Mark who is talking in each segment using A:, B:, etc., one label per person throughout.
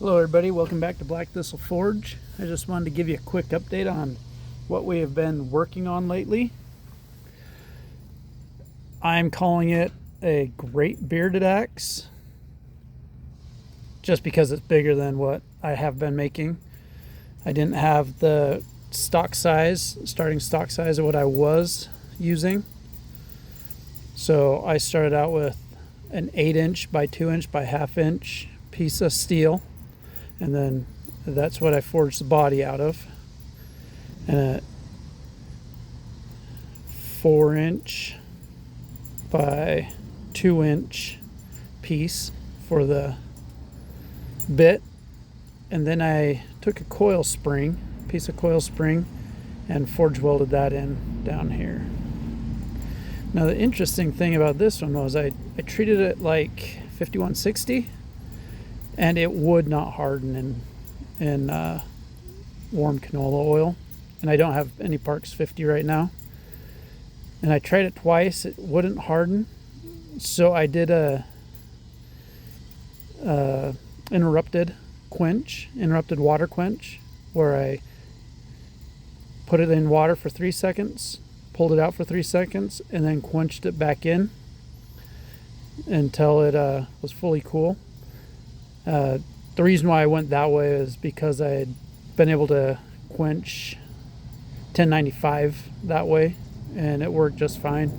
A: Hello everybody, welcome back to Black Thistle Forge. I just wanted to give you a quick update on what we have been working on lately. I'm calling it a great bearded axe just because it's bigger than what I have been making. I didn't have the starting stock size of what I was using. So I started out with an 8" by 2" by 1/2" piece of steel. And then that's what I forged the body out of. And a 4" by 2" piece for the bit. And then I took a piece of coil spring, and forge welded that in down here. Now the interesting thing about this one was I treated it like 5160. And it would not harden in warm canola oil. And I don't have any Parks 50 right now. And I tried it twice. It wouldn't harden. So I did a interrupted water quench, where I put it in water for 3 seconds, pulled it out for 3 seconds, and then quenched it back in until it was fully cool. The reason why I went that way is because I had been able to quench 1095 that way, and it worked just fine.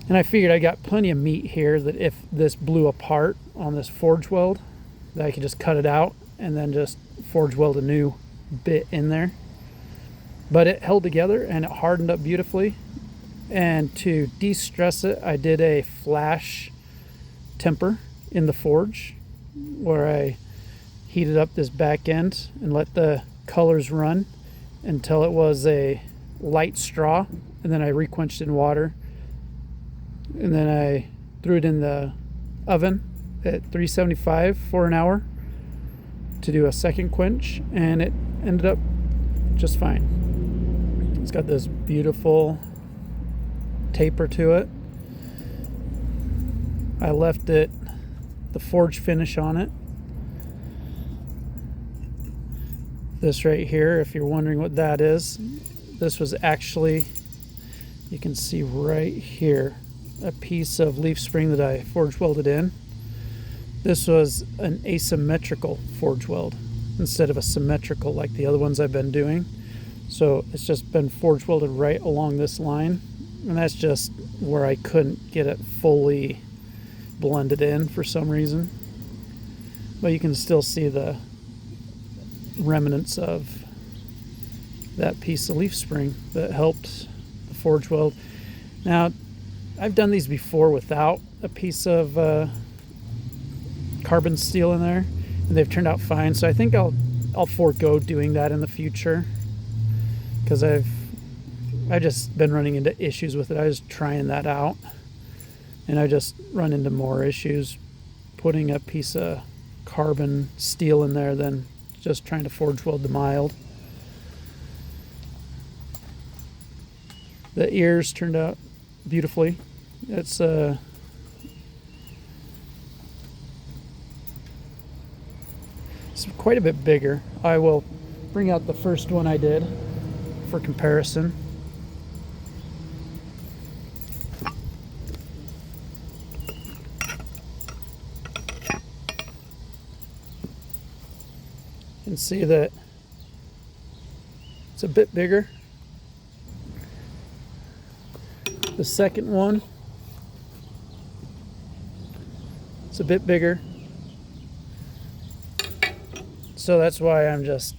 A: And I figured I got plenty of meat here that if this blew apart on this forge weld, that I could just cut it out and then just forge weld a new bit in there. But it held together and it hardened up beautifully. And to de-stress it, I did a flash temper in the forge, where I heated up this back end and let the colors run until it was a light straw, and then I requenched in water, and then I threw it in the oven at 375 for an hour to do a second quench, and it ended up just fine. It's got this beautiful taper to it. I left it the forge finish on it. This right here, if you're wondering what that is, this was actually, you can see right here, a piece of leaf spring that I forge welded in. This was an asymmetrical forge weld instead of a symmetrical like the other ones I've been doing. So it's just been forge welded right along this line, and that's just where I couldn't get it fully blended in for some reason, but you can still see the remnants of that piece of leaf spring that helped the forge weld. Now I've done these before without a piece of carbon steel in there, and they've turned out fine. So I think I'll forego doing that in the future, because I've just been running into issues with it. I was trying that out, and I just run into more issues putting a piece of carbon steel in there than just trying to forge weld the mild. The ears turned out beautifully. It's quite a bit bigger. I will bring out the first one I did for comparison. You can see that it's a bit bigger. The second one, it's a bit bigger. So that's why I'm just,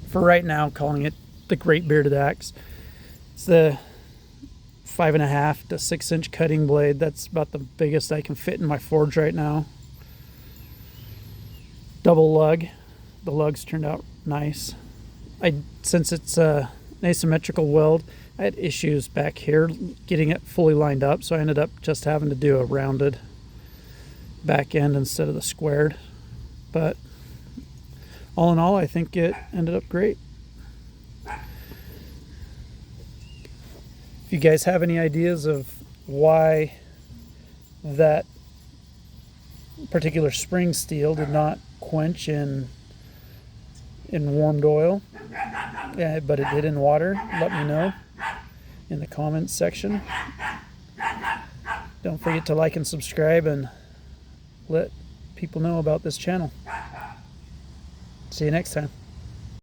A: for right now, calling it the Great Bearded Axe. It's the 5.5 to 6" cutting blade. That's about the biggest I can fit in my forge right now. Double lug. The lugs turned out nice. Since it's an asymmetrical weld, I had issues back here getting it fully lined up, so I ended up just having to do a rounded back end instead of the squared. But all in all, I think it ended up great. If you guys have any ideas of why that particular spring steel did not quench in warmed oil, but it did in water. Let me know in the comments section. Don't forget to like and subscribe and let people know about this channel. See you next time.